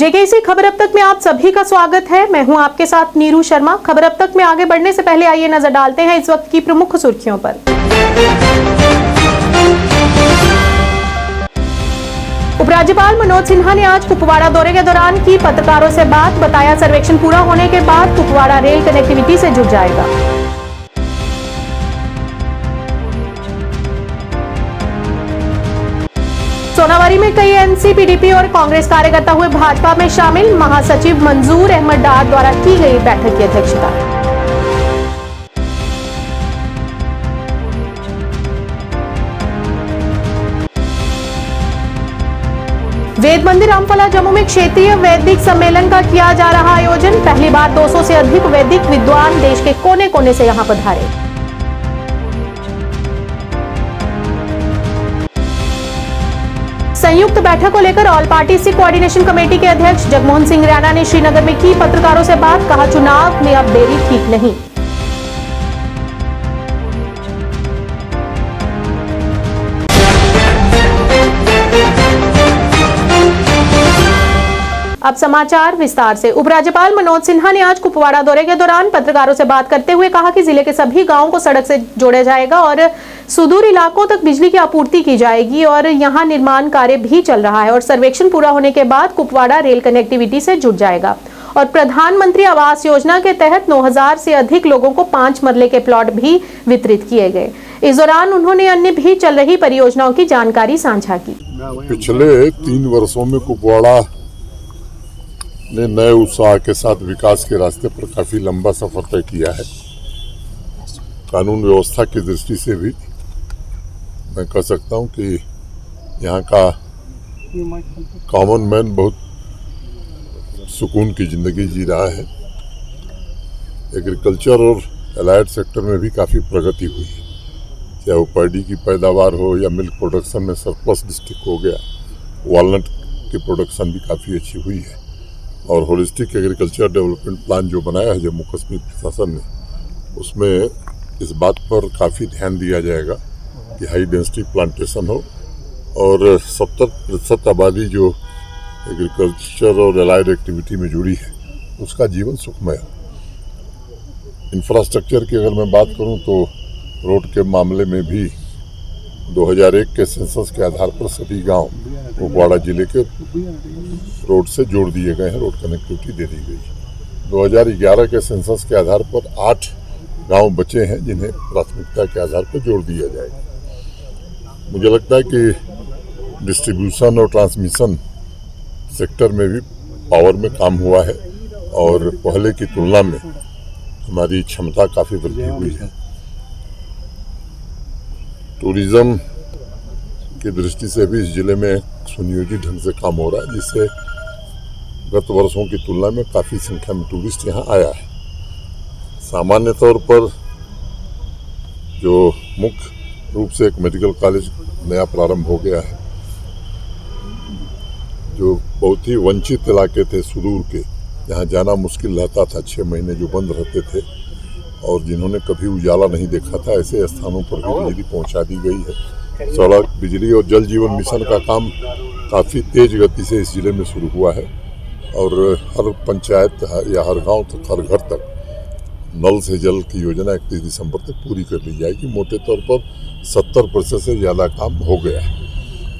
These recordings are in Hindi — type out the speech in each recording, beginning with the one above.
जेकेसी खबर अब तक में आप सभी का स्वागत है। मैं हूं आपके साथ नीरू शर्मा। खबर अब तक में आगे बढ़ने से पहले आइए नजर डालते हैं इस वक्त की प्रमुख सुर्खियों पर। उपराज्यपाल मनोज सिन्हा ने आज कुपवाड़ा दौरे के दौरान की पत्रकारों से बात। बताया सर्वेक्षण पूरा होने के बाद कुपवाड़ा रेल कनेक्टिविटी से जुड़ जाएगा। सोनावारी में कई एनसी, पीडीपी और कांग्रेस कार्यकर्ता हुए भाजपा में शामिल। महासचिव मंजूर अहमद डार द्वारा की गई बैठक की अध्यक्षता। वेद मंदिर रामफला जम्मू में क्षेत्रीय वैदिक सम्मेलन का किया जा रहा आयोजन। पहली बार 200 से अधिक वैदिक विद्वान देश के कोने कोने से यहां पधारे। संयुक्त बैठक को लेकर all party Sikh coordination committee के अध्यक्ष जगमोहन सिंह रैना ने श्रीनगर में की पत्रकारों से बात। कहा चुनाव में अब देरी ठीक नहीं। अब समाचार विस्तार से। उपराज्यपाल मनोज सिन्हा ने आज कुपवाड़ा दौरे के दौरान पत्रकारों से बात करते हुए कहा कि जिले के सभी गांवों को सड़क से जोड़ा जाएगा और सुदूर इलाकों तक बिजली की आपूर्ति की जाएगी और यहां निर्माण कार्य भी चल रहा है और सर्वेक्षण पूरा होने के बाद कुपवाड़ा रेल कनेक्टिविटी से जुड़ जाएगा। और प्रधानमंत्री आवास योजना के तहत 9000 से अधिक लोगों को 5 मरले के प्लॉट भी वितरित किए गए। इस दौरान उन्होंने अन्य भी चल रही परियोजनाओं की जानकारी साझा की। पिछले 3 वर्षों में कुपवाड़ा ने नए उत्साह के साथ विकास के रास्ते पर काफी लंबा सफर तय किया है। कानून व्यवस्था की दृष्टि से भी मैं कह सकता हूं कि यहाँ का कॉमन मैन बहुत सुकून की जिंदगी जी रहा है। एग्रीकल्चर और एलाइड सेक्टर में भी काफ़ी प्रगति हुई है, चाहे वो पैडी की पैदावार हो या मिल्क प्रोडक्शन में सरप्लस डिस्ट्रिक्ट हो गया। वॉलनट की प्रोडक्शन भी काफ़ी अच्छी हुई है और होलिस्टिक एग्रीकल्चर डेवलपमेंट प्लान जो बनाया है जम्मू कश्मीर प्रशासन ने, उसमें इस बात पर काफ़ी ध्यान दिया जाएगा कि हाई डेंसिटी प्लांटेशन हो और 70% आबादी जो एग्रीकल्चर और एलाइड एक्टिविटी में जुड़ी है उसका जीवन सुखमय हो। इंफ्रास्ट्रक्चर की अगर मैं बात करूं तो रोड के मामले में भी 2001 के सेंसस के आधार पर सभी गांव कुपवाड़ा जिले के रोड से जोड़ दिए गए हैं, रोड कनेक्टिविटी दे दी गई। 2011 के सेंसस के आधार पर 8 गांव बचे हैं जिन्हें प्राथमिकता के आधार पर जोड़ दिया जाएगा। मुझे लगता है कि डिस्ट्रीब्यूशन और ट्रांसमिशन सेक्टर में भी पावर में काम हुआ है और पहले की तुलना में हमारी क्षमता काफ़ी वृद्धि हुई है। टूरिज्म की दृष्टि से भी इस जिले में सुनियोजित ढंग से काम हो रहा है, जिससे गत वर्षों की तुलना में काफ़ी संख्या में टूरिस्ट यहाँ आया है। सामान्य तौर पर जो मुख्य रूप से एक मेडिकल कॉलेज नया प्रारंभ हो गया है, जो बहुत ही वंचित इलाके थे सुदूर के, जहाँ जाना मुश्किल रहता था, 6 महीने जो बंद रहते थे और जिन्होंने कभी उजाला नहीं देखा था, ऐसे स्थानों पर भी बिजली पहुँचा दी गई है। सड़क, बिजली और जल जीवन मिशन का काम काफ़ी तेज गति से इस जिले में शुरू हुआ है और हर पंचायत या हर गांव तक, हर घर तक नल से जल की योजना 31 दिसंबर तक पूरी कर ली जाएगी। मोटे तौर पर 70% से ज़्यादा काम हो गया है।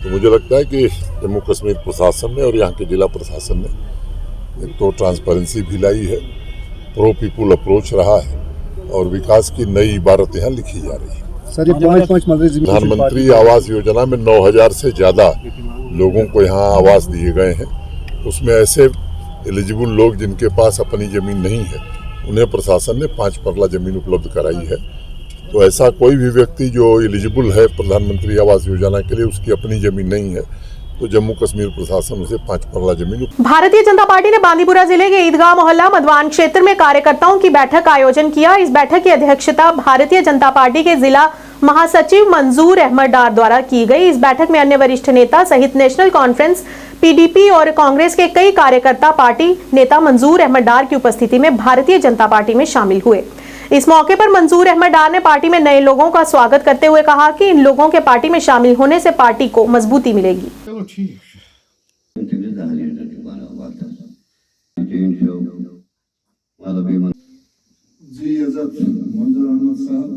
तो मुझे लगता है कि जम्मू कश्मीर प्रशासन ने और यहाँ के जिला प्रशासन ने एक तो ट्रांसपेरेंसी भी लाई है, प्रो पीपुल अप्रोच रहा है और विकास की नई इबारत यहाँ लिखी जा रही है। प्रधानमंत्री आवास योजना में 9000 से ज़्यादा लोगों को यहाँ आवास दिए गए हैं। उसमें ऐसे एलिजिबल लोग जिनके पास अपनी ज़मीन नहीं है, उन्हें प्रशासन ने 5 मरला ज़मीन उपलब्ध कराई है। तो ऐसा कोई भी व्यक्ति जो एलिजिबल है प्रधानमंत्री आवास योजना के लिए, उसकी अपनी ज़मीन नहीं है, तो जम्मू कश्मीर प्रशासन उसे 5 मरला जमीन। भारतीय जनता पार्टी ने बांदीपुरा जिले के ईदगाह मोहल्ला मधवान क्षेत्र में कार्यकर्ताओं की बैठक का आयोजन किया। इस बैठक की अध्यक्षता भारतीय जनता पार्टी के जिला महासचिव मंजूर अहमद डार द्वारा की गई। इस बैठक में अन्य वरिष्ठ नेता सहित नेशनल कॉन्फ्रेंस, पीडीपी और कांग्रेस के कई कार्यकर्ता पार्टी नेता मंजूर अहमद डार की उपस्थिति में भारतीय जनता पार्टी में शामिल हुए। इस मौके पर मंजूर अहमद डार ने पार्टी में नए लोगों का स्वागत करते हुए कहा कि इन लोगों के पार्टी में शामिल होने से पार्टी को मजबूती मिलेगी। जी इज्जत मंजूर अहमद साहब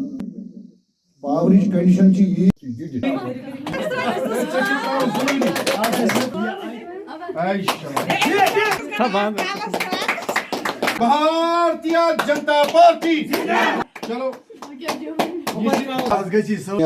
पावरिश कंडीशन ची ये भारतीय जनता पार्टी चलो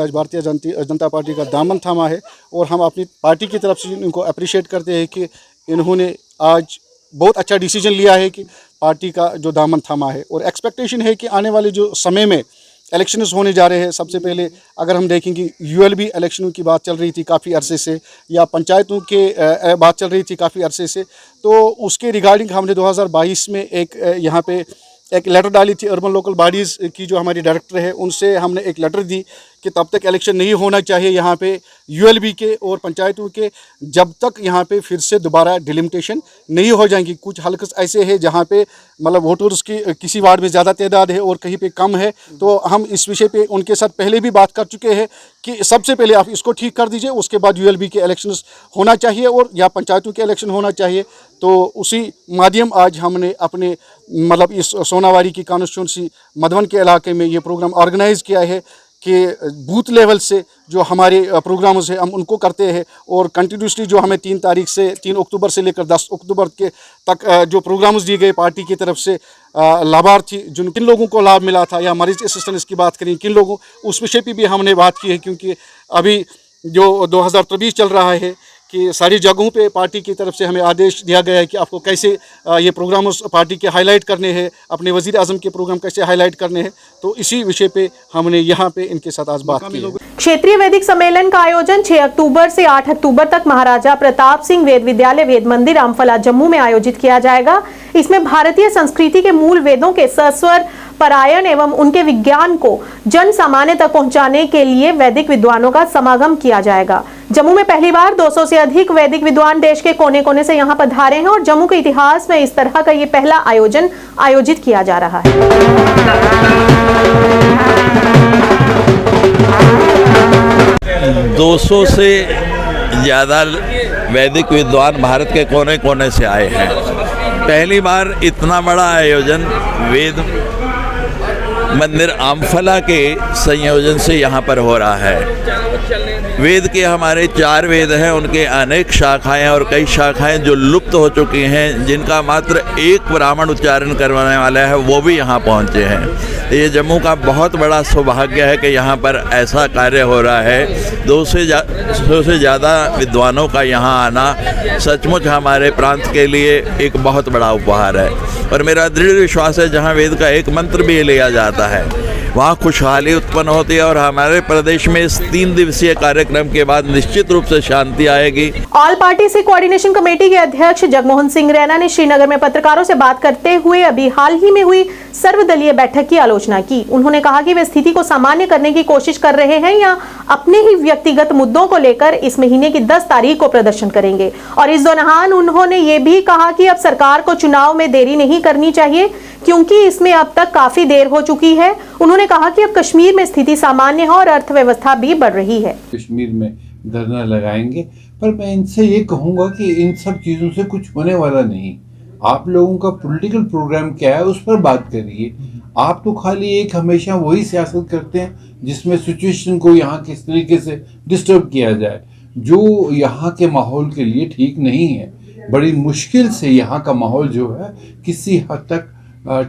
आज भारतीय जनता पार्टी का दामन थामा है और हम अपनी पार्टी की तरफ से इनको अप्रिशिएट करते हैं कि इन्होंने आज बहुत अच्छा डिसीजन लिया है कि पार्टी का जो दामन थामा है। और एक्सपेक्टेशन है कि आने वाले जो समय में इलेक्शंस होने जा रहे हैं, सबसे पहले अगर हम देखेंगे यूएलबी इलेक्शनों की बात चल रही थी काफ़ी अरसे से, या पंचायतों के बात चल रही थी काफ़ी अरसे से, तो उसके रिगार्डिंग हमने 2022 में एक यहाँ पे एक लेटर डाली थी अर्बन लोकल बॉडीज़ की जो हमारी डायरेक्टर है, उनसे हमने एक लेटर दी कि तब तक इलेक्शन नहीं होना चाहिए यहाँ पे यूएलबी के और पंचायतों के, जब तक यहाँ पे फिर से दोबारा डिलिमिटेशन नहीं हो जाएंगी। कुछ हल्के ऐसे हैं जहाँ पे मतलब वोटर्स की किसी वार्ड में ज़्यादा तादाद है और कहीं पे कम है, तो हम इस विषय पे उनके साथ पहले भी बात कर चुके हैं कि सबसे पहले आप इसको ठीक कर दीजिए, उसके बाद यूएलबी के इलेक्शंस होना चाहिए और या पंचायतों के इलेक्शन होना चाहिए। तो उसी माध्यम आज हमने अपने मतलब इस सोनावारी की कॉन्स्टिट्यूंसी मधवन के इलाके में ये प्रोग्राम ऑर्गेनाइज़ किया है कि बूथ लेवल से जो हमारे प्रोग्राम्स हैं हम उनको करते हैं और कंटिन्यूसली जो हमें 3 अक्टूबर से लेकर 10 अक्टूबर के तक जो प्रोग्राम्स दिए गए पार्टी की तरफ से, लाभार्थी किन लोगों को लाभ मिला था या मरीज असिस्टेंस की बात करें किन लोगों, उस विषय पर भी हमने बात की है। क्योंकि अभी जो 2023 चल रहा है कि सारी जगहों पे पार्टी की तरफ से हमें आदेश दिया गया है कि आपको कैसे ये प्रोग्राम पार्टी के हाईलाइट करने हैं, अपने वज़ीर आज़म के प्रोग्राम कैसे हाईलाइट करने हैं, तो इसी विषय पे हमने यहाँ पे इनके साथ आज बात की है। क्षेत्रीय वैदिक सम्मेलन का आयोजन 6 अक्टूबर से 8 अक्टूबर तक महाराजा प्रताप सिंह वेद विद्यालय वेद मंदिर अम्फला जम्मू में आयोजित किया जाएगा। इसमें भारतीय संस्कृति के मूल वेदों के सस्वर परायण एवं उनके विज्ञान को जन सामान्य तक पहुंचाने के लिए वैदिक विद्वानों का समागम किया जाएगा। जम्मू में पहली बार 200 से अधिक वैदिक विद्वान देश के कोने कोने से यहां पधारे हैं और जम्मू के इतिहास में इस तरह का ये पहला आयोजन आयोजित किया जा रहा है। 200 से ज़्यादा वैदिक विद्वान भारत के कोने कोने से आए हैं। पहली बार इतना बड़ा आयोजन वेद मंदिर अम्फला के संयोजन से यहाँ पर हो रहा है। वेद के हमारे 4 वेद हैं, उनके अनेक शाखाएं और कई शाखाएं जो लुप्त हो चुकी हैं, जिनका मात्र एक ब्राह्मण उच्चारण करवाने वाला है, वो भी यहाँ पहुँचे हैं। ये जम्मू का बहुत बड़ा सौभाग्य है कि यहाँ पर ऐसा कार्य हो रहा है। 200 से ज़्यादा विद्वानों का यहाँ आना सचमुच हमारे प्रांत के लिए एक बहुत बड़ा उपहार है और मेरा दृढ़ विश्वास है जहाँ वेद का एक मंत्र भी लिया जाता है वहाँ खुशहाली उत्पन्न होती है और हमारे प्रदेश में इस 3 दिवसीय कार्यक्रम के बाद निश्चित रूप से शांति आएगी। All party Sikh coordination committee के अध्यक्ष जगमोहन सिंह रैना ने श्रीनगर में पत्रकारों से बात करते हुए अभी हाल ही में हुई सर्वदलीय बैठक की आलोचना की। उन्होंने कहा कि वे स्थिति को सामान्य करने की कोशिश कर रहे हैं या अपने ही व्यक्तिगत मुद्दों को लेकर इस महीने की 10 तारीख को प्रदर्शन करेंगे। और इस दौरान उन्होंने ये भी कहा कि अब सरकार को चुनाव में देरी नहीं करनी चाहिए क्योंकि इसमें अब तक काफी देर हो चुकी है। उन्होंने कहा कि अब कश्मीर में स्थिति सामान्य है और अर्थव्यवस्था भी बढ़ रही है। कश्मीर में धरना लगाएंगे, पर मैं इनसे ये कहूँगा कि इन सब चीज़ों से कुछ होने वाला नहीं। आप लोगों का पॉलिटिकल प्रोग्राम क्या है उस पर बात करिए। आप तो खाली एक हमेशा वही सियासत करते हैं जिसमें सिचुएशन को यहाँ किस तरीके से डिस्टर्ब किया जाए, जो यहाँ के माहौल के लिए ठीक नहीं है। बड़ी मुश्किल से यहाँ का माहौल जो है किसी हद तक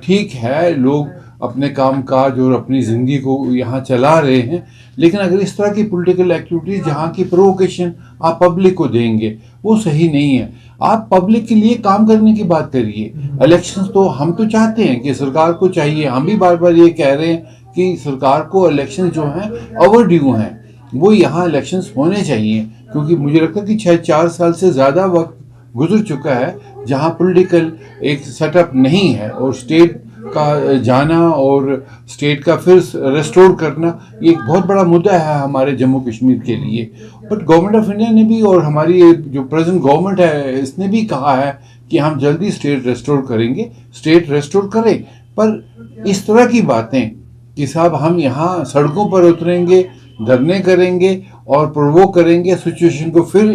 ठीक है, लोग अपने कामकाज और अपनी ज़िंदगी को यहाँ चला रहे हैं। लेकिन अगर इस तरह की पॉलिटिकल एक्टिविटीज़ जहाँ की प्रोवोकेशन आप पब्लिक को देंगे वो सही नहीं है। आप पब्लिक के लिए काम करने की बात करिए। इलेक्शंस तो हम तो चाहते हैं कि सरकार को चाहिए, हम भी बार बार ये कह रहे हैं कि सरकार को इलेक्शन जो हैं ओवरड्यू हैं, वो यहाँ इलेक्शंस होने चाहिए। क्योंकि मुझे लगता है कि 4 साल से ज़्यादा वक्त गुजर चुका है जहाँ पॉलिटिकल एक सेटअप नहीं है और स्टेट का जाना और स्टेट का फिर रेस्टोर करना ये एक बहुत बड़ा मुद्दा है हमारे जम्मू कश्मीर के लिए। बट गवर्नमेंट ऑफ इंडिया ने भी और हमारी जो प्रेजेंट गवर्नमेंट है इसने भी कहा है कि हम जल्दी स्टेट रेस्टोर करेंगे। स्टेट रेस्टोर करें, पर इस तरह की बातें कि साहब हम यहाँ सड़कों पर उतरेंगे, धरने करेंगे और प्रोवोक करेंगे, सिचुएशन को फिर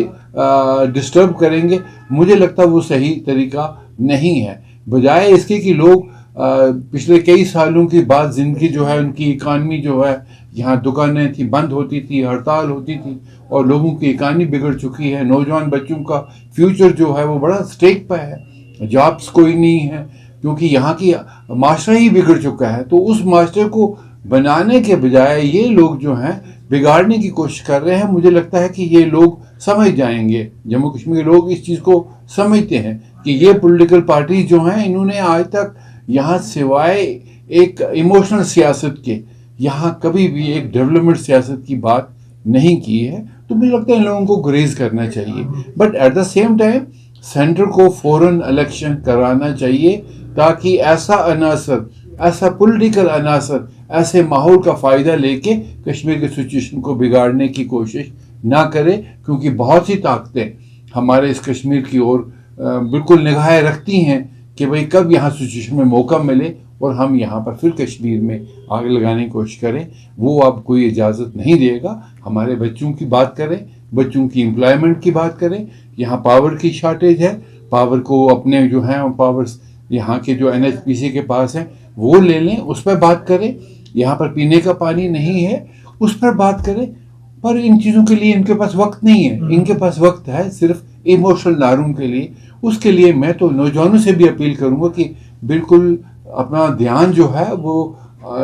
डिस्टर्ब करेंगे, मुझे लगता है वो सही तरीका नहीं है। बजाय इसके कि लोग पिछले कई सालों के बाद ज़िंदगी जो है, उनकी इकानमी जो है, यहाँ दुकानें थी बंद होती थी, हड़ताल होती थी और लोगों की इकानमी बिगड़ चुकी है। नौजवान बच्चों का फ्यूचर जो है वो बड़ा स्टेक पर है, जॉब्स कोई नहीं है क्योंकि यहाँ की माशरा ही बिगड़ चुका है। तो उस माशरे को बनाने के बजाय ये लोग जो हैं बिगाड़ने की कोशिश कर रहे हैं। मुझे लगता है कि ये लोग समझ जाएंगे, जम्मू कश्मीर के लोग इस चीज़ को समझते हैं कि ये पॉलिटिकल पार्टी जो हैं, इन्होंने आज तक यहाँ सिवाय एक इमोशनल सियासत के यहाँ कभी भी एक डेवलपमेंट सियासत की बात नहीं की है। तो मुझे लगता है इन लोगों को ग्रेज करना चाहिए, but at the same time centre को फौरन इलेक्शन कराना चाहिए ताकि ऐसा अनासर, ऐसा पॉलिटिकल अनासर ऐसे माहौल का फ़ायदा लेके कश्मीर के सिचुएशन को बिगाड़ने की कोशिश ना करे, क्योंकि बहुत सी ताकतें हमारे इस कश्मीर की ओर बिल्कुल निगाहें रखती हैं कि भाई कब यहाँ सिचुएशन में मौका मिले और हम यहाँ पर फिर कश्मीर में आग लगाने की कोशिश करें। वो अब कोई इजाज़त नहीं देगा। हमारे बच्चों की बात करें, बच्चों की एम्प्लॉयमेंट की बात करें, यहाँ पावर की शॉर्टेज है, पावर को अपने जो हैं पावर्स यहाँ के जो NHPC के पास हैं वो ले लें, उस पर बात करें। यहाँ पर पीने का पानी नहीं है, उस पर बात करें, पर इन चीज़ों के लिए इनके पास वक्त नहीं है। इनके पास वक्त है सिर्फ इमोशनल नारों के लिए। उसके लिए मैं तो नौजवानों से भी अपील करूँगा कि बिल्कुल अपना ध्यान जो है वो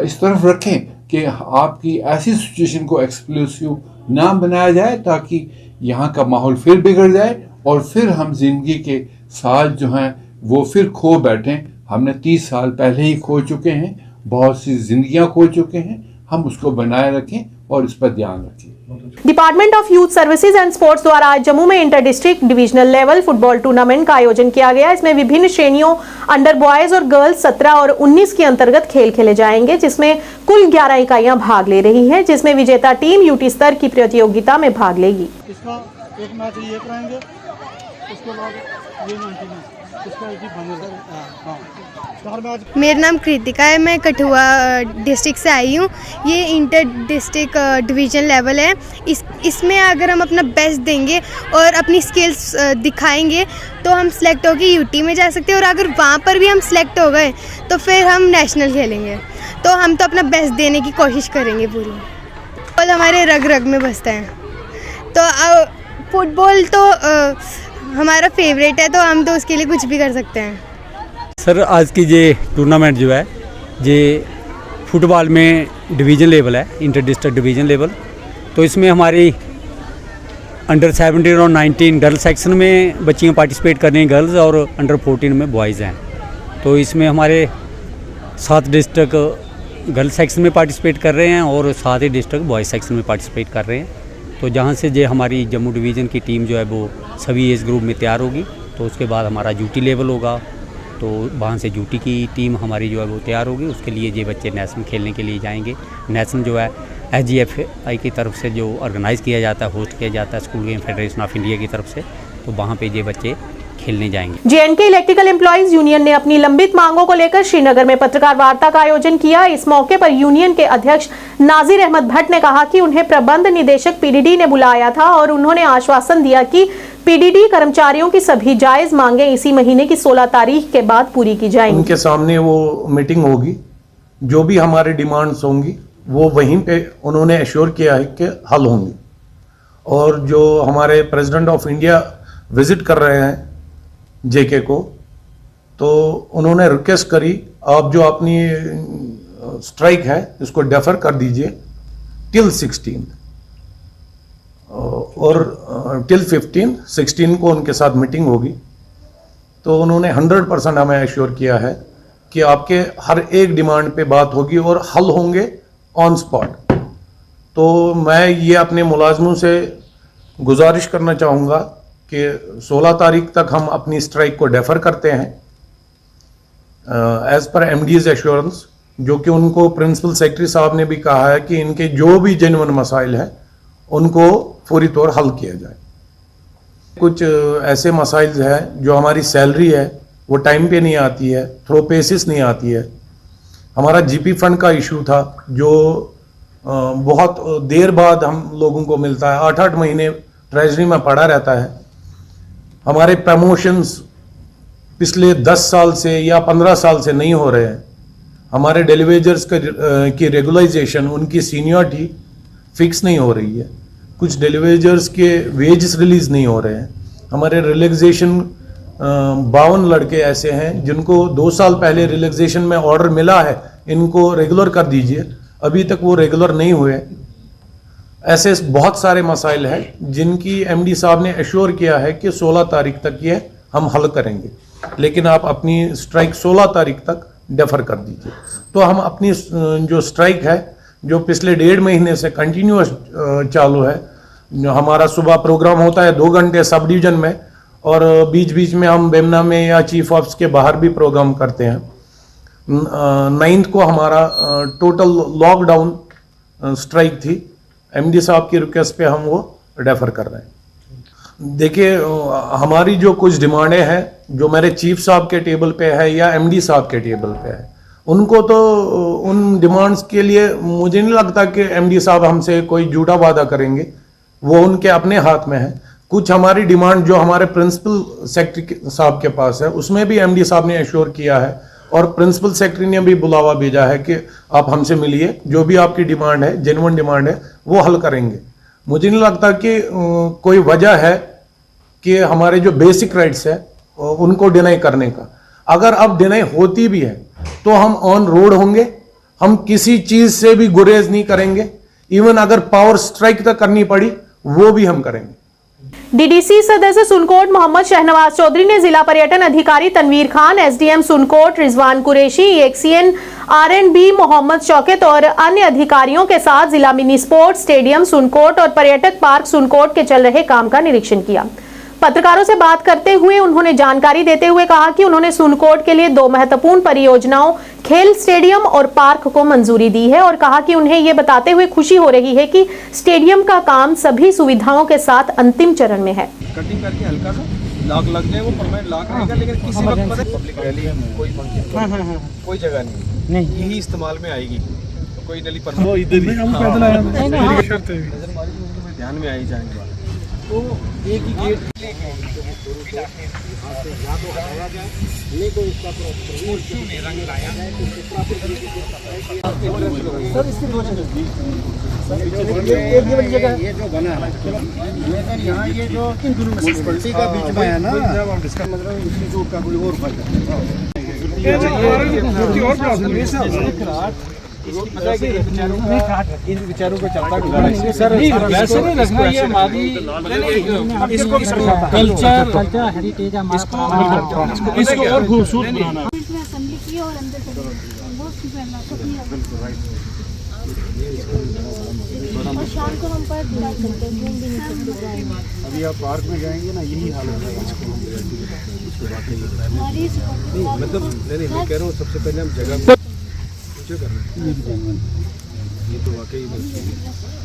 इस तरफ रखें कि आपकी ऐसी सिचुएशन को एक्सप्लोसिव ना बनाया जाए ताकि यहाँ का माहौल फिर बिगड़ जाए और फिर हम जिंदगी के साथ जो हैं वो फिर खो बैठें। हमने 30 साल पहले ही खो चुके हैं, बहुत सी जिंदगियां खो चुके हैं। हम उसको बनाए रखें और इस पर ध्यान रखें। Department of youth services and sports द्वारा आज जम्मू में inter district divisional level football tournament का आयोजन किया गया। इसमें विभिन्न श्रेणियों अंडर बॉयज और गर्ल्स 17 और 19 के अंतर्गत खेल खेले जाएंगे, जिसमें कुल 11 इकाइयां भाग ले रही हैं, जिसमें विजेता टीम यूटी स्तर की प्रतियोगिता में भाग लेगी। इसका एक मैच ये कराएंगे, उसके बाद ये मैच इसका एक ही मेरा नाम कृतिका है, मैं कठुआ डिस्ट्रिक्ट से आई हूँ। ये इंटर डिस्ट्रिक्ट डिवीजन लेवल है। इसमें अगर हम अपना बेस्ट देंगे और अपनी स्किल्स दिखाएंगे तो हम सेलेक्ट होकर यूटी में जा सकते हैं, और अगर वहाँ पर भी हम सेलेक्ट हो गए तो फिर हम नेशनल खेलेंगे। तो हम तो अपना बेस्ट देने की कोशिश करेंगे पूरी। फुटबॉल हमारे रग रग में बसता है, तो फुटबॉल तो हमारा फेवरेट है, तो हम तो उसके लिए कुछ भी कर सकते हैं। सर आज की ये टूर्नामेंट जो है ये फुटबॉल में डिवीज़न लेवल है, इंटर डिस्ट्रिक्ट डिवीज़न लेवल। तो इसमें हमारी अंडर 17 और 19 गर्ल्स सेक्शन में बच्चियाँ पार्टिसिपेट कर रही हैं, गर्ल्स, और अंडर 14 में बॉयज़ हैं। तो इसमें हमारे 7 डिस्ट्रिक्ट गर्ल्स सेक्शन में पार्टिसिपेट कर रहे हैं और 7 ही डिस्ट्रिक्ट बॉयज़ सेक्शन में पार्टिसिपेट कर रहे हैं। तो जहाँ से जो हमारी जम्मू डिवीज़न की टीम जो है वो सभी एज ग्रुप में तैयार होगी, तो उसके बाद हमारा यूटी लेवल होगा, तो वहाँ से यूटी की टीम हमारी जो है वो तैयार होगी। उसके लिए ये बच्चे नेशनल खेलने के लिए जाएंगे। नेशनल जो है SGFI की तरफ से जो ऑर्गेनाइज़ किया जाता है, होस्ट किया जाता है school game federation of India की तरफ से, तो वहाँ पे ये बच्चे खेलने जाएंगे। JNK इलेक्ट्रिकल एम्प्लॉइज यूनियन ने अपनी लंबित मांगों को लेकर श्रीनगर में पत्रकार वार्ता का आयोजन किया। इस मौके पर यूनियन के अध्यक्ष नाजिर अहमद भट्ट ने कहा कि उन्हें प्रबंध निदेशक PDD ने बुलाया था और उन्होंने आश्वासन दिया कि PDD कर्मचारियों की सभी जायज मांगे इसी महीने की 16 तारीख के बाद पूरी की जाएंगी। उनके सामने वो मीटिंग होगी, जो भी हमारे डिमांड्स होंगी वो वहीं पे उन्होंने एश्योर किया है कि हल होंगी। और जो हमारे प्रेसिडेंट ऑफ इंडिया विजिट कर रहे हैं JK को, तो उन्होंने रिक्वेस्ट करी आप जो अपनी स्ट्राइक है इसको डेफर कर दीजिए टिल 16 और टिल 16 को उनके साथ मीटिंग होगी। तो उन्होंने 100% हमें एश्योर किया है कि आपके हर एक डिमांड पे बात होगी और हल होंगे ऑन स्पॉट। तो मैं ये अपने मुलाजमों से गुजारिश करना चाहूँगा कि 16 तारीख तक हम अपनी स्ट्राइक को डेफर करते हैं एज पर MD's एश्योरेंस, जो कि उनको प्रिंसिपल सेक्रेटरी साहब ने भी कहा है कि इनके जो भी जेन्युइन मसाइल हैं उनको फौरी तौर हल किया जाए। कुछ ऐसे मसाइल हैं जो हमारी सैलरी है वो टाइम पे नहीं आती है, थ्रो पेसिस नहीं आती है। हमारा GP फंड का इशू था जो बहुत देर बाद हम लोगों को मिलता है, 8-8 महीने ट्रेजरी में पड़ा रहता है। हमारे प्रमोशंस पिछले 10 साल से या 15 साल से नहीं हो रहे हैं। हमारे डेलीवेजर्स की रेगुलाइजेशन, उनकी सीनियरिटी फिक्स नहीं हो रही है। कुछ डेलीवेजर्स के वेजेस रिलीज नहीं हो रहे हैं। हमारे रिलैक्सेशन 52 लड़के ऐसे हैं जिनको 2 साल पहले रिलैक्सेशन में ऑर्डर मिला है, इनको रेगुलर कर दीजिए, अभी तक वो रेगुलर नहीं हुए। ऐसे बहुत सारे मसाइल हैं जिनकी एमडी साहब ने एश्योर किया है कि 16 तारीख तक ये हम हल करेंगे, लेकिन आप अपनी स्ट्राइक 16 तारीख तक डेफर कर दीजिए। तो हम अपनी जो स्ट्राइक है, जो पिछले 1.5 महीने से कंटिन्यूअस चालू है, हमारा सुबह प्रोग्राम होता है 2 घंटे सब डिवीजन में, और बीच बीच में हम बेमना में या चीफ ऑफिस के बाहर भी प्रोग्राम करते हैं। 9th को हमारा टोटल लॉकडाउन स्ट्राइक थी। एमडी साहब की रिक्वेस्ट पे हम वो रेफर कर रहे हैं। देखिए, हमारी जो कुछ डिमांडें हैं जो मेरे चीफ साहब के टेबल पे है या एमडी साहब के टेबल पे है, उनको तो उन डिमांड्स के लिए मुझे नहीं लगता कि एमडी साहब हमसे कोई झूठा वादा करेंगे, वो उनके अपने हाथ में है। कुछ हमारी डिमांड जो हमारे प्रिंसिपल सेक्रेटरी साहब के पास है, उसमें भी एमडी साहब ने एश्योर किया है, और प्रिंसिपल सेक्रेटरी ने भी बुलावा भेजा है कि आप हमसे मिलिए, जो भी आपकी डिमांड है, जेन्युइन डिमांड है, वो हल करेंगे। मुझे नहीं लगता कि कोई वजह है कि हमारे जो बेसिक राइट्स है उनको डिनाई करने का। अगर अब डिनाई होती भी है तो हम ऑन रोड होंगे, हम किसी चीज से भी गुरेज नहीं करेंगे। इवन अगर पावर स्ट्राइक तक करनी पड़ी वो भी हम करेंगे। डीडीसी सदस्य सुनकोट मोहम्मद शहनवाज चौधरी ने जिला पर्यटन अधिकारी Tanveer Khan, SDM Sunkot Rizwan Qureshi, XEN RNB Mohammad Shaukat और अन्य अधिकारियों के साथ जिला मिनी स्पोर्ट्स स्टेडियम सुनकोट और पर्यटक पार्क सुनकोट के चल रहे काम का निरीक्षण किया। पत्रकारों से बात करते हुए उन्होंने जानकारी देते हुए कहा कि उन्होंने सुनकोट के लिए 2 महत्वपूर्ण परियोजनाओं खेल स्टेडियम और पार्क को मंजूरी दी है, और कहा कि उन्हें ये बताते हुए खुशी हो रही है कि स्टेडियम का काम सभी सुविधाओं के साथ अंतिम चरण में है। कटिंग करके हल्का सा लाख लग जाए, वो परमानेंट लाख रहेगा, लेकिन किसी वक्त पब्लिक रैली है, कोई फंक्शन, कोई जगह नहीं, यही इस्तेमाल में आएगी। तो कोई नली पर ध्यान में आई जाएंगे। तो एक ही गेट सर, इसकी 2 जगह ये जो बना है, लेकिन यहाँ ये जो म्यूनसिपैलिटी का बीच में है ना, इसका मतलब इंस्टीट्यूट का कोई और इन विचारों को चलता सर, वैसे नहीं रखना, ये हमारी इसको कल्चर हेरिटेज इसको और खूबसूरत बनाना। शाम को हम पर दिला सकते हैं, घूम भी नहीं सकते। अभी आप पार्क में जाएंगे ना, यही हालत है। मतलब मैं कह रहा हूँ, सबसे पहले हम जगह ये तो वाकई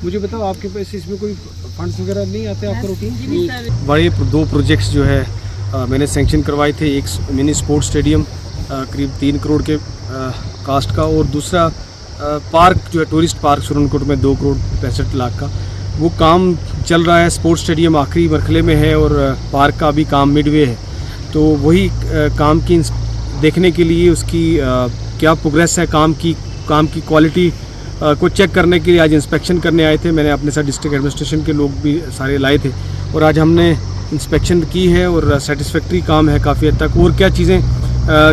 मुझे बताओ, आपके पास इसमें कोई फंड्स वगैरह नहीं आते आपका रूटीन? बड़े 2 प्रोजेक्ट्स जो है मैंने सैंक्शन करवाए थे। एक मिनी स्पोर्ट्स स्टेडियम करीब 3 करोड़ के कास्ट का, और दूसरा पार्क जो है टूरिस्ट पार्क सुरनकोट में 2 करोड़ 65 लाख का। वो काम चल रहा है। स्पोर्ट्स स्टेडियम आखिरी मरहले में है और पार्क का भी काम मिडवे है। तो वही काम की देखने के लिए उसकी क्या प्रोग्रेस है, काम की क्वालिटी को चेक करने के लिए आज इंस्पेक्शन करने आए थे। मैंने अपने साथ डिस्ट्रिक्ट एडमिनिस्ट्रेशन के लोग भी सारे लाए थे, और आज हमने इंस्पेक्शन की है और सेटिस्फैक्ट्री काम है काफ़ी हद तक। और क्या चीज़ें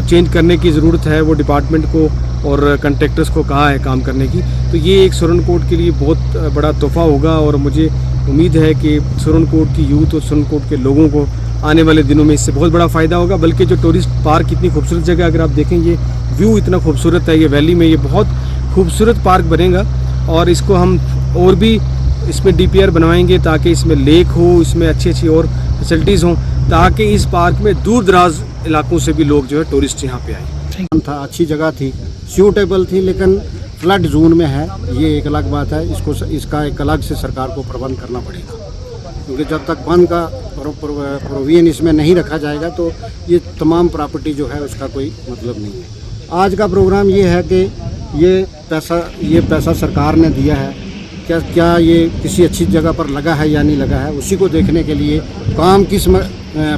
चेंज करने की ज़रूरत है वो डिपार्टमेंट को और कंट्रैक्टर्स को कहा है काम करने की। तो ये एक सुरनकोट के लिए बहुत बड़ा तोहफा होगा, और मुझे उम्मीद है कि सुरनकोट की यूथ और सुरनकोट के लोगों को आने वाले दिनों में इससे बहुत बड़ा फ़ायदा होगा। बल्कि जो टूरिस्ट पार्क इतनी खूबसूरत जगह, अगर आप देखेंगे व्यू इतना खूबसूरत है, ये वैली में ये बहुत खूबसूरत पार्क बनेगा, और इसको हम और भी इसमें डीपीआर बनवाएंगे ताकि इसमें लेक हो, इसमें अच्छी और फैसिलिटीज़ हों, ताकि इस पार्क में दूर दराज इलाकों से भी लोग जो है टूरिस्ट यहाँ पे आए। था अच्छी जगह थी, सूटेबल थी, लेकिन फ्लड जोन में है, ये एक अलग बात है। इसका एक अलग से सरकार को प्रबंध करना पड़ेगा, क्योंकि जब तक बंद का प्रोविजन इसमें नहीं रखा जाएगा तो ये तमाम प्रॉपर्टी जो है उसका कोई मतलब नहीं है। आज का प्रोग्राम ये है कि ये पैसा सरकार ने दिया है, क्या ये किसी अच्छी जगह पर लगा है या नहीं लगा है, उसी को देखने के लिए काम किस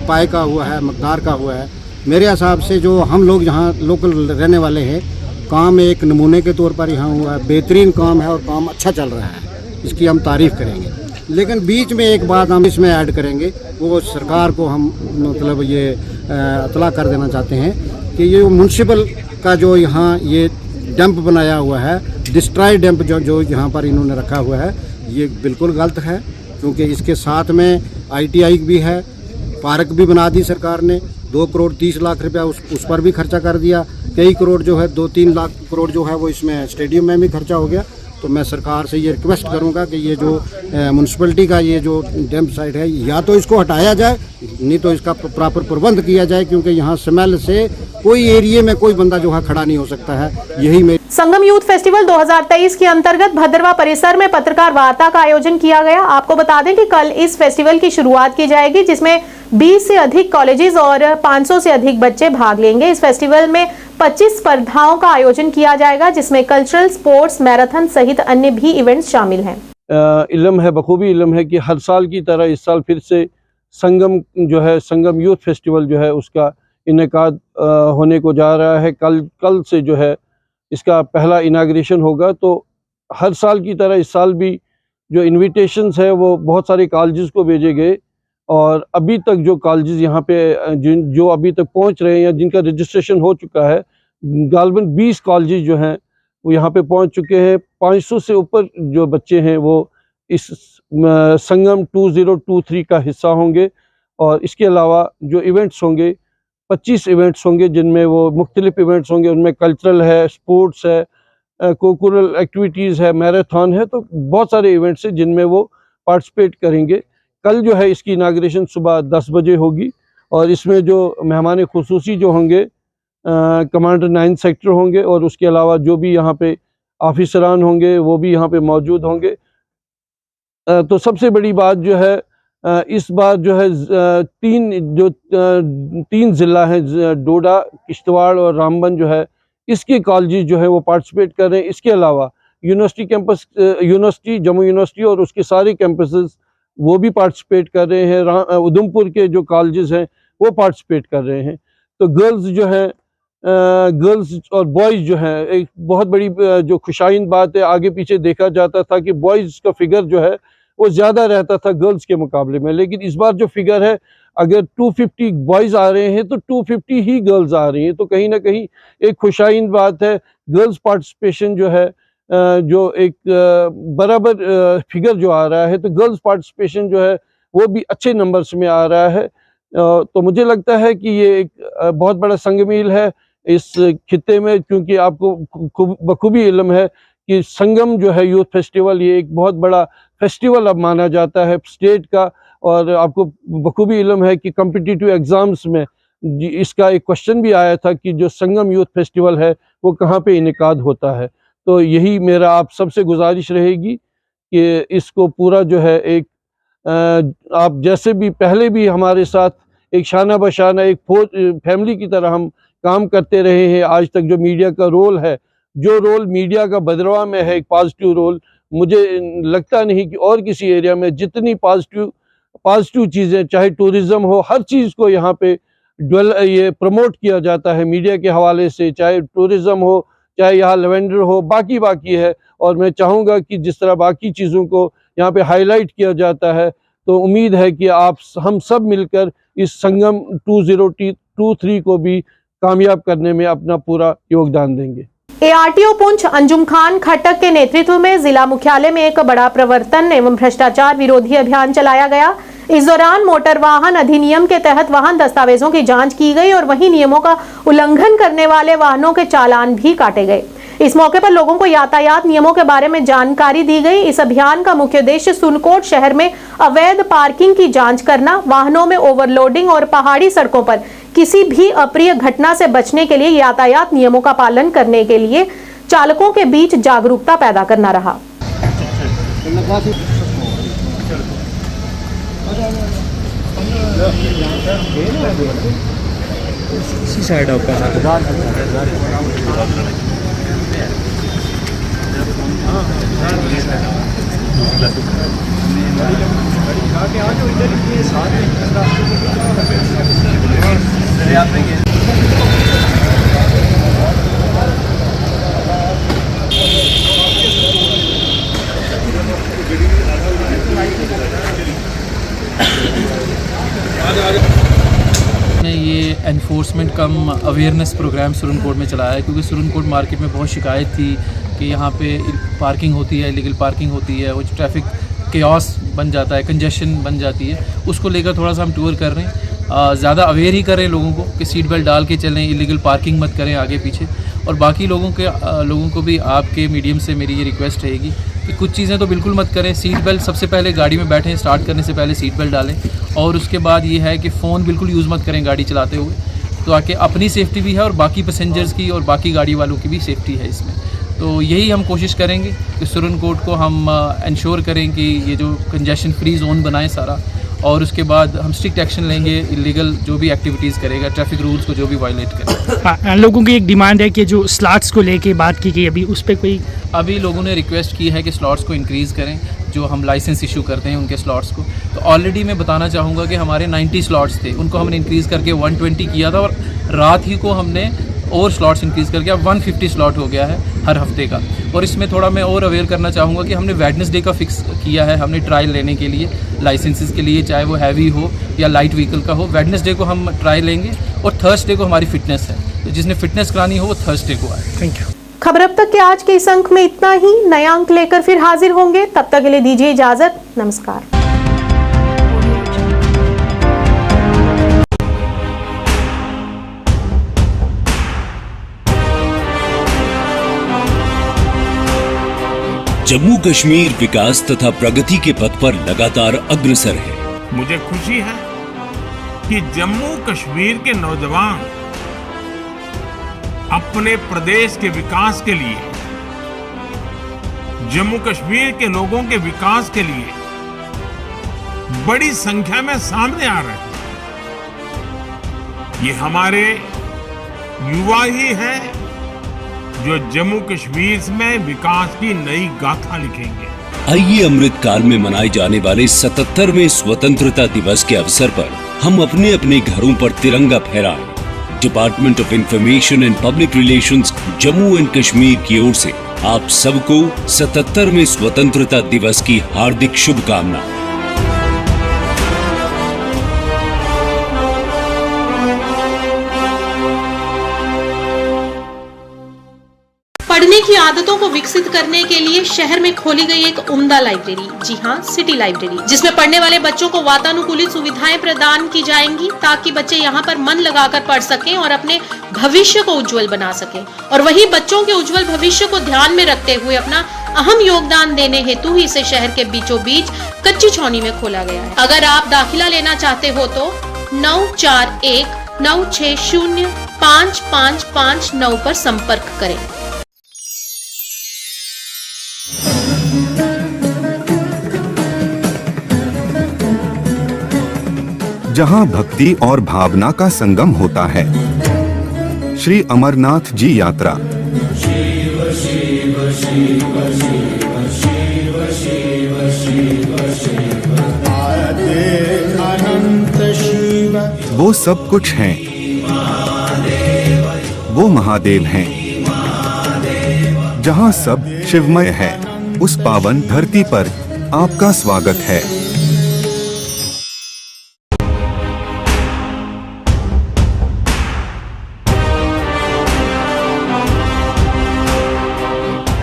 पाए का हुआ है, मकदार का हुआ है, मेरे हिसाब से जो हम लोग यहाँ लोकल रहने वाले हैं, काम एक नमूने के तौर पर यहाँ हुआ है, बेहतरीन काम है और काम अच्छा चल रहा है, इसकी हम तारीफ़ करेंगे। लेकिन बीच में एक बात हम इसमें ऐड करेंगे, वो सरकार को हम मतलब ये इतला कर देना चाहते हैं कि ये म्यूनसिपल का जो यहाँ ये डंप बनाया हुआ है, डिस्ट्रॉय डंप जो यहाँ पर इन्होंने रखा हुआ है, ये बिल्कुल गलत है। क्योंकि इसके साथ में ITI भी है, पार्क भी बना दी सरकार ने, 2 करोड़ 30 लाख रुपया उस पर भी खर्चा कर दिया, कई करोड़ जो है 2-3 लाख करोड़ जो है वो इसमें स्टेडियम में भी खर्चा हो गया। तो मैं सरकार से ये रिक्वेस्ट करूंगा कि ये जो म्यूनसिपलिटी का ये जो डैम साइट है, या तो इसको हटाया जाए, नहीं तो इसका प्रॉपर प्रबंध किया जाए, क्योंकि यहाँ स्मेल से कोई एरिया में कोई बंदा जो है खड़ा नहीं हो सकता है। यही मेरी संगम यूथ फेस्टिवल 2023 के अंतर्गत भद्रवा परिसर में पत्रकार वार्ता का आयोजन किया गया। आपको बता दें कि कल इस फेस्टिवल की शुरुआत की जाएगी, जिसमें 20 से अधिक कॉलेजेस और 500 से अधिक बच्चे भाग लेंगे। इस फेस्टिवल में 25 स्पर्धाओं का आयोजन किया जाएगा, जिसमें कल्चरल, स्पोर्ट्स, मैराथन सहित अन्य भी इवेंट्स शामिल हैं। इल्म है, बखूबी इल्म है कि हर साल की तरह इस साल फिर से संगम यूथ फेस्टिवल जो है उसका इनेकाद होने को जा रहा है। कल से जो है इसका पहला इनाग्रेशन होगा। तो हर साल की तरह इस साल भी जो इन्विटेशंस है वो बहुत सारे कॉलेजेस को भेजे गए, और अभी तक जो कॉलेजेस यहाँ पे जो अभी तक पहुँच रहे हैं या जिनका रजिस्ट्रेशन हो चुका है, गालबन 20 कॉलेजेस जो हैं वो यहाँ पे पहुँच चुके हैं। 500 से ऊपर जो बच्चे हैं वो इस संगम 2023 का हिस्सा होंगे। और इसके अलावा जो इवेंट्स होंगे, 25 इवेंट्स होंगे, जिनमें वो मुख्तलिफ इवेंट्स होंगे। उनमें कल्चरल है, स्पोर्ट्स है, कोकुलर एक्टिविटीज़ है, मैराथन है, तो बहुत सारे इवेंट्स हैं जिनमें वो पार्टिसिपेट करेंगे। कल जो है इसकी इनाग्रेशन सुबह 10 बजे होगी, और इसमें जो मेहमान खुसूसी जो होंगे कमांडर 9 सेक्टर होंगे, और उसके अलावा जो भी यहाँ पे ऑफिसरान होंगे वो भी यहाँ पे मौजूद होंगे। तो सबसे बड़ी बात जो है इस बार जो है 3 ज़िला हैं, डोडा, किश्तवाड़ और रामबन जो है, इसके कॉलेजेस जो है वो पार्टिसिपेट कर रहे हैं। इसके अलावा यूनिवर्सिटी कैंपस, जम्मू यूनिवर्सिटी और उसके सारे कैंपसेस वो भी पार्टिसिपेट कर रहे हैं। उधमपुर के जो कॉलेजेस हैं वो पार्टिसिपेट कर रहे हैं। तो गर्ल्स जो है, गर्ल्स और बॉयज़ जो है, एक बहुत बड़ी जो खुशाइन बात है, आगे पीछे देखा जाता था कि बॉयज़ का फिगर जो है वो ज़्यादा रहता था गर्ल्स के मुकाबले में, लेकिन इस बार जो फिगर है, अगर 250 बॉयज़ आ रहे हैं तो 250 ही गर्ल्स आ रही हैं। तो कहीं ना कहीं एक खुशाइन बात है। गर्ल्स पार्टिसिपेशन जो है जो एक बराबर फिगर जो आ रहा है, तो गर्ल्स पार्टिसिपेशन जो है वो भी अच्छे नंबर्स में आ रहा है। तो मुझे लगता है कि ये एक बहुत बड़ा संगमील है इस खित्ते में, क्योंकि आपको बखूबी इल्म है कि संगम जो है यूथ फेस्टिवल, ये एक बहुत बड़ा फेस्टिवल अब माना जाता है स्टेट का। और आपको बखूबी इल्म है कि कम्पिटिटिव एग्ज़ाम्स में इसका एक क्वेश्चन भी आया था कि जो संगम यूथ फेस्टिवल है वो कहाँ पे इनेकाद होता है। तो यही मेरा आप सबसे गुजारिश रहेगी कि इसको पूरा जो है एक आप जैसे भी पहले भी हमारे साथ एक शाना बशाना एक फैमिली की तरह हम काम करते रहे हैं। आज तक जो मीडिया का रोल है, जो रोल मीडिया का भद्रवा में है, एक पॉजिटिव रोल, मुझे लगता नहीं कि और किसी एरिया में जितनी पॉजिटिव चीज़ें, चाहे टूरिज़्म हो, हर चीज़ को यहाँ पे ये प्रमोट किया जाता है मीडिया के हवाले से, चाहे टूरिज़्म हो, चाहे यहाँ लेवेंडर हो, बाकी है। और मैं चाहूँगा कि जिस तरह बाकी चीज़ों को यहाँ पे हाईलाइट किया जाता है, तो उम्मीद है कि हम सब मिलकर इस संगम 2023 को भी कामयाब करने में अपना पूरा योगदान देंगे। ARTO पुंछ अंजुम खान खट्टक के नेतृत्व में जिला मुख्यालय में एक बड़ा प्रवर्तन एवं भ्रष्टाचार विरोधी अभियान चलाया गया। इस दौरान मोटर वाहन अधिनियम के तहत वाहन दस्तावेजों की जांच की गई और वहीं नियमों का उल्लंघन करने वाले वाहनों के चालान भी काटे गए। इस मौके पर लोगों को यातायात नियमों के बारे में जानकारी दी गई। इस अभियान का मुख्य उद्देश्य सुनकोट शहर में अवैध पार्किंग की जांच करना, वाहनों में ओवरलोडिंग और पहाड़ी सड़कों पर किसी भी अप्रिय घटना से बचने के लिए यातायात नियमों का पालन करने के लिए चालकों के बीच जागरूकता पैदा करना रहा। आगे आ जाओ इधर, ये साथ में एनफोर्समेंट कम अवेयरनेस प्रोग्राम सुरनकोट में चलाया है, क्योंकि सुरनकोट मार्केट में बहुत शिकायत थी कि यहाँ पे पार्किंग होती है, इलीगल पार्किंग होती है, वो ट्रैफिक केओस बन जाता है, कंजेशन बन जाती है। उसको लेकर थोड़ा सा हम टूर कर रहे हैं, ज़्यादा अवेयर ही कर रहे हैं लोगों को कि सीट बेल्ट डाल के चलें, इलीगल पार्किंग मत करें आगे पीछे। और बाकी लोगों को भी आपके मीडियम से मेरी ये रिक्वेस्ट रहेगी कि कुछ चीज़ें तो बिल्कुल मत करें। सीट बेल्ट सबसे पहले गाड़ी में बैठें, स्टार्ट करने से पहले सीट बेल्ट डालें। और उसके बाद ये है कि फ़ोन बिल्कुल यूज़ मत करें गाड़ी चलाते हुए, तो आके अपनी सेफ्टी भी है और बाकी पैसेंजर्स की और बाकी गाड़ी वालों की भी सेफ्टी है इसमें। तो यही हम कोशिश करेंगे कि सुरनकोट को हम इंश्योर करें कि ये जो कंजेशन फ्री जोन बनाएं सारा, और उसके बाद हम स्ट्रिक्ट एक्शन लेंगे इलीगल जो भी एक्टिविटीज़ करेगा, ट्रैफिक रूल्स को जो भी वायलेट करेगा। लोगों की एक डिमांड है कि जो स्लॉट्स को लेके बात की गई, अभी उस पर कोई अभी लोगों ने रिक्वेस्ट की है कि स्लॉट्स को इंक्रीज़ करें, जो हम लाइसेंस इशू करते हैं उनके स्लॉट्स को। तो ऑलरेडी मैं बताना चाहूँगा कि हमारे 90 स्लॉट्स थे, उनको हमने इंक्रीज़ करके 120 किया था, और रात ही को हमने और स्लॉट्स इंक्रीज़ करके अब 150 स्लॉट हो गया है हर हफ्ते का। और इसमें थोड़ा मैं और अवेयर करना चाहूँगा कि हमने वेडनेसडे का फिक्स किया है, हमने ट्रायल लेने के लिए लाइसेंसेस के लिए, चाहे वो हैवी हो या लाइट व्हीकल का हो। वेडनेसडे को हम ट्रायल लेंगे और थर्सडे को हमारी फ़िटनेस है, तो जिसने फ़िटनेस करानी हो वो थर्सडे को आए। Thank you. खबर अब तक के आज के इस अंक में इतना ही। नया अंक लेकर फिर हाजिर होंगे, तब तक के लिए दीजिए इजाजत। नमस्कार। जम्मू कश्मीर विकास तथा प्रगति के पथ पर लगातार अग्रसर है। मुझे खुशी है कि जम्मू कश्मीर के नौजवान अपने प्रदेश के विकास के लिए, जम्मू कश्मीर के लोगों के विकास के लिए बड़ी संख्या में सामने आ रहे हैं। ये हमारे युवा ही हैं जो जम्मू कश्मीर में विकास की नई गाथा लिखेंगे। आइए अमृत काल में मनाए जाने वाले 77वें स्वतंत्रता दिवस के अवसर पर हम अपने अपने घरों पर तिरंगा फहराएं। Department of information and public relations Jammu and Kashmir की ओर से आप सबको 77वें स्वतंत्रता दिवस की हार्दिक शुभकामनाएं। पढ़ने की आदतों को विकसित करने के लिए शहर में खोली गई एक उम्दा लाइब्रेरी, जी हाँ, सिटी लाइब्रेरी, जिसमें पढ़ने वाले बच्चों को वातानुकूलित सुविधाएं प्रदान की जाएंगी ताकि बच्चे यहाँ पर मन लगाकर पढ़ सकें और अपने भविष्य को उज्जवल बना सकें। और वही बच्चों के उज्जवल भविष्य को ध्यान में रखते हुए अपना अहम योगदान देने हेतु ही इसे शहर के बीचों बीच कच्ची छौनी में खोला गया है। अगर आप दाखिला लेना चाहते हो तो 9419605559 पर संपर्क करें। जहां भक्ति और भावना का संगम होता है, श्री अमरनाथ जी यात्रा। शिव शिव शिव शिव शिव शिव शिव शिव अनंत शिव। वो सब कुछ हैं, वो महादेव हैं। जहां सब शिवमय है, उस पावन धरती पर आपका स्वागत है।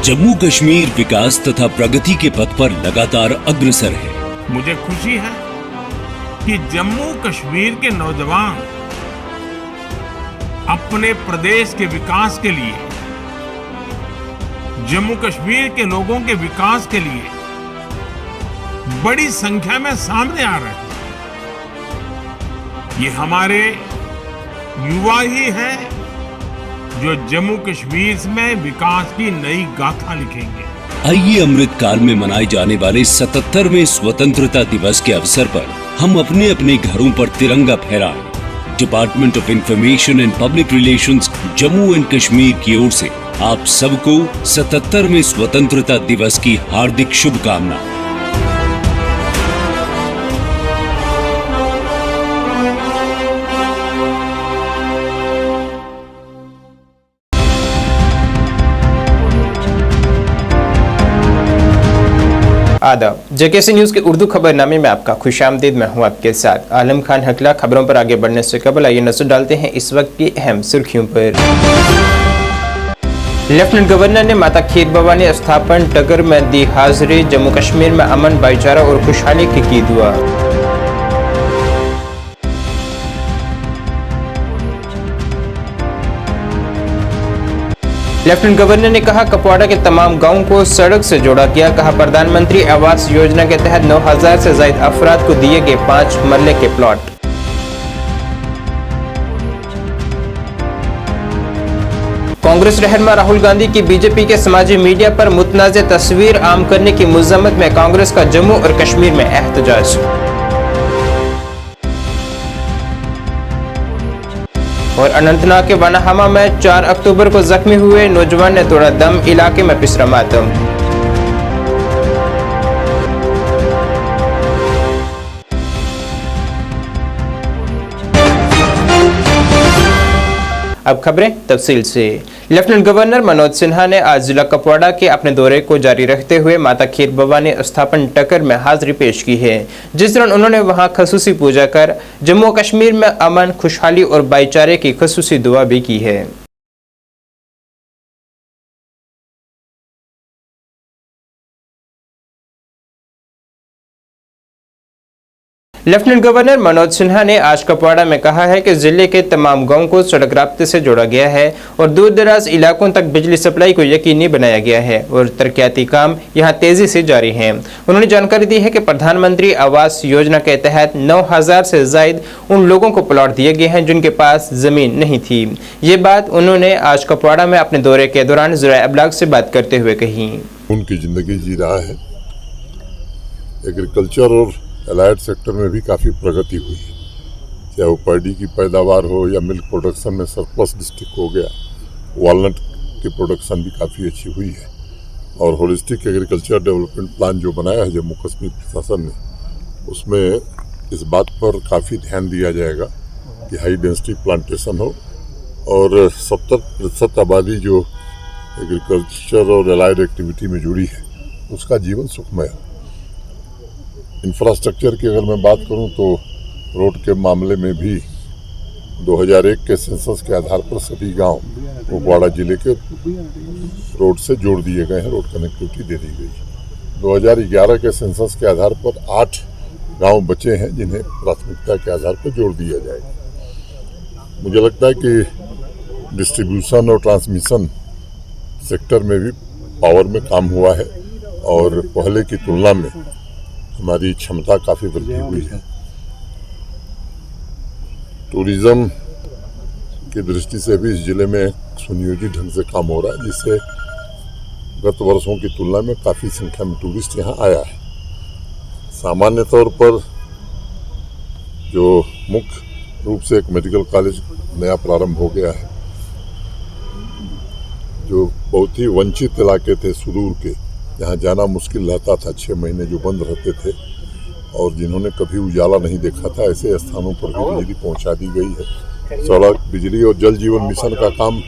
जम्मू कश्मीर विकास तथा प्रगति के पथ पर लगातार अग्रसर है। मुझे खुशी है कि जम्मू कश्मीर के नौजवान अपने प्रदेश के विकास के लिए, जम्मू कश्मीर के लोगों के विकास के लिए बड़ी संख्या में सामने आ रहे हैं। ये हमारे युवा ही हैं जो जम्मू कश्मीर में विकास की नई गाथा लिखेंगे। आइए अमृत काल में मनाए जाने वाले 77वें स्वतंत्रता दिवस के अवसर पर हम अपने अपने घरों पर तिरंगा फहराएं। Department of information and public relations Jammu and Kashmir की ओर से आप सबको 77वें स्वतंत्रता दिवस की हार्दिक शुभकामनाएं। आदाब, जेकेसी न्यूज के उर्दू खबरनामे में आपका खुशामदीद। मैं हूं आपके साथ आलम खान हकला। खबरों पर आगे बढ़ने से कबल आइए नजर डालते हैं इस वक्त की अहम सुर्खियों पर। लेफ्टिनेंट गवर्नर ने माता खीर भवानी स्थापन टगर में दी हाजिरी। जम्मू कश्मीर में अमन, भाईचारा और खुशहाली की दुआ। लेफ्टिनेंट गवर्नर ने कहा कुपवाड़ा के तमाम गांवों को सड़क से जोड़ा गया। कहा प्रधानमंत्री आवास योजना के तहत 9000 से ज्यादा अफराद को दिए गए 5 मरले के प्लॉट। कांग्रेस रहनुमा राहुल गांधी की बीजेपी के समाजी मीडिया पर मुतनाज़ तस्वीर आम करने की मजम्मत में कांग्रेस का जम्मू और कश्मीर में एहतजाज। और अनंतनाग के वनाहामा में 4 अक्टूबर को जख्मी हुए नौजवान ने तोड़ा दम। इलाके में पिसरा मातम। अब खबरें तफसील से। लेफ्टिनेंट गवर्नर मनोज सिन्हा ने आज जिला कुपवाड़ा के अपने दौरे को जारी रखते हुए माता खीर भवानी स्थापन टकर में हाजिरी पेश की है, जिस दौरान उन्होंने वहां खसूसी पूजा कर जम्मू कश्मीर में अमन, खुशहाली और भाईचारे की खसूसी दुआ भी की है। लेफ्टिनेंट गवर्नर मनोज सिन्हा ने आज कुपवाड़ा में कहा है कि जिले के तमाम गांवों को सड़क राब्ते से जोड़ा गया है और दूर दराज इलाकों तक बिजली सप्लाई को यकीनी बनाया गया है और तरक्याती काम यहां तेजी से जारी हैं। उन्होंने जानकारी दी है कि प्रधानमंत्री आवास योजना के तहत 9000 से ज्यादा उन लोगों को प्लॉट दिए गए हैं जिनके पास जमीन नहीं थी। ये बात उन्होंने आज कुपवाड़ा में अपने दौरे के दौरान ज़राए अबलाग से बात करते हुए कही। उनकी जिंदगी जी रहा है। एग्रीकल्चर और एलाइड सेक्टर में भी काफ़ी प्रगति हुई है, चाहे वो पैडी की पैदावार हो या मिल्क प्रोडक्शन में सरप्लस डिस्ट्रिक्ट हो गया। वॉलनट की प्रोडक्शन भी काफ़ी अच्छी हुई है और होलिस्टिक एग्रीकल्चर डेवलपमेंट प्लान जो बनाया है जम्मू कश्मीर प्रशासन ने, उसमें इस बात पर काफ़ी ध्यान दिया जाएगा कि हाई डेंसिटी प्लांटेशन हो और 70% आबादी जो एग्रीकल्चर और एलाइड एक्टिविटी में जुड़ी है उसका जीवन सुखमय हो। इंफ्रास्ट्रक्चर की अगर मैं बात करूं तो रोड के मामले में भी 2001 के सेंसस के आधार पर सभी गांव कुपवाड़ा जिले के रोड से जोड़ दिए गए हैं, रोड कनेक्टिविटी दे दी गई। 2011 के सेंसस के आधार पर 8 गांव बचे हैं जिन्हें प्राथमिकता के आधार पर जोड़ दिया जाएगा। मुझे लगता है कि डिस्ट्रीब्यूशन और ट्रांसमिशन सेक्टर में भी पावर में काम हुआ है और पहले की तुलना में हमारी क्षमता काफ़ी वृद्धि हुई है। टूरिज्म की दृष्टि से भी इस जिले में सुनियोजित ढंग से काम हो रहा है, जिससे गत वर्षों की तुलना में काफ़ी संख्या में टूरिस्ट यहाँ आया है। सामान्य तौर पर जो मुख्य रूप से एक मेडिकल कॉलेज नया प्रारंभ हो गया है, जो बहुत ही वंचित इलाके थे सुदूर के, जहाँ जाना मुश्किल रहता था, 6 महीने जो बंद रहते थे और जिन्होंने कभी उजाला नहीं देखा था, ऐसे स्थानों पर भी बिजली पहुँचा दी गई है। सड़क, बिजली और जल जीवन मिशन का काम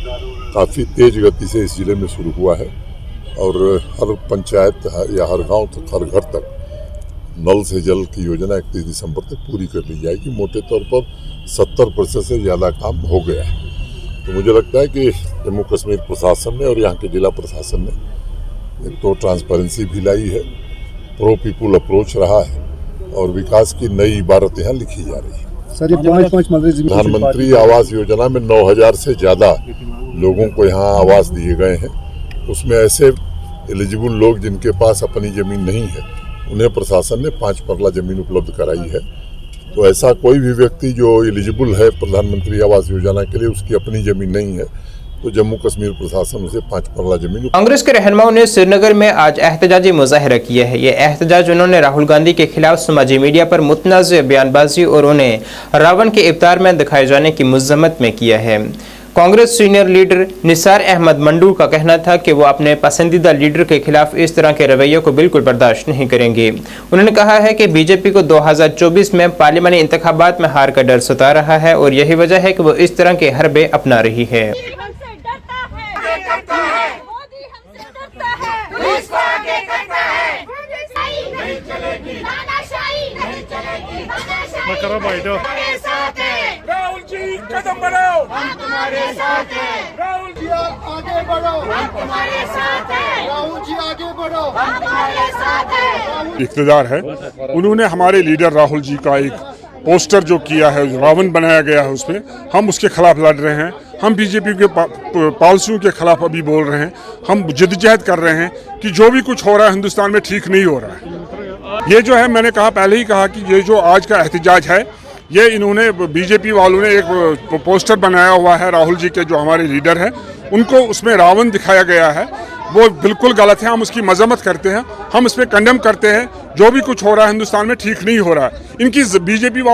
काफ़ी तेज गति से इस जिले में शुरू हुआ है और हर पंचायत या हर गांव तक, हर घर तक नल से जल की योजना 31 दिसंबर तक पूरी कर ली जाएगी। मोटे तौर पर 70% से ज़्यादा काम हो गया है। तो मुझे लगता है कि जम्मू कश्मीर प्रशासन ने और यहाँ के जिला प्रशासन ने एक तो ट्रांसपेरेंसी भी लाई है, प्रो पीपुल अप्रोच रहा है और विकास की नई इबारत यहाँ लिखी जा रही है। सर, ये 5 प्रधानमंत्री आवास योजना में 9000 से ज़्यादा लोगों को यहाँ आवास दिए गए हैं। उसमें ऐसे एलिजिबल लोग जिनके पास अपनी ज़मीन नहीं है, उन्हें प्रशासन ने 5 मरला ज़मीन उपलब्ध कराई है। तो ऐसा कोई भी व्यक्ति जो एलिजिबल है प्रधानमंत्री आवास योजना के लिए, उसकी अपनी ज़मीन नहीं है, तो जम्मू कश्मीर प्रशासन उसे 5 मरला जमीन। कांग्रेस के रहनुमाओं ने श्रीनगर में आज एहतजाजी मुजाहरा किया है। ये एहतजाज उन्होंने राहुल गांधी के खिलाफ समाजी मीडिया पर मुतनाज़ बयानबाजी और उन्हें रावण के इफ्तार में दिखाए जाने की मजम्मत में किया है। कांग्रेस सीनियर लीडर निसार अहमद मंडू का कहना था कि वो अपने पसंदीदा लीडर के खिलाफ इस तरह के रवैयों को बिल्कुल बर्दाश्त नहीं करेंगे। उन्होंने कहा है कि बीजेपी को 2024 में पार्लियामानी इंतखाबात में हार का डर सता रहा है और यही वजह है कि वो इस तरह के हरबे अपना रही है। मोदी हमसे डरता है, राहुल जी कदम बढ़ाओ, हम तुम्हारे साथ हैं। राहुल जी आप आगे बढ़ो, हम तुम्हारे साथ हैं। राहुल जी आगे बढ़ो, हम तुम्हारे साथ हैं। इक़्तिदार है, उन्होंने हमारे लीडर राहुल जी का एक पोस्टर जो किया है, रावण बनाया गया है, उसमें हम उसके खिलाफ लड़ रहे हैं। हम बीजेपी के पॉलिसियों के खिलाफ अभी बोल रहे हैं। हम जिद्दजहद कर रहे हैं कि जो भी कुछ हो रहा है हिंदुस्तान में ठीक नहीं हो रहा है। ये जो है, मैंने कहा पहले ही कहा कि ये जो आज का एहतजाज है, ये इन्होंने बीजेपी वालों ने एक पोस्टर बनाया हुआ है राहुल जी के, जो हमारे लीडर हैं, उनको उसमें रावण दिखाया गया है। वो बिल्कुल गलत है, हम उसकी मजम्मत करते हैं, हम इस पर कंडेम करते हैं। जो भी कुछ हो रहा है हिंदुस्तान में ठीक नहीं हो रहा है। इनकी बीजेपी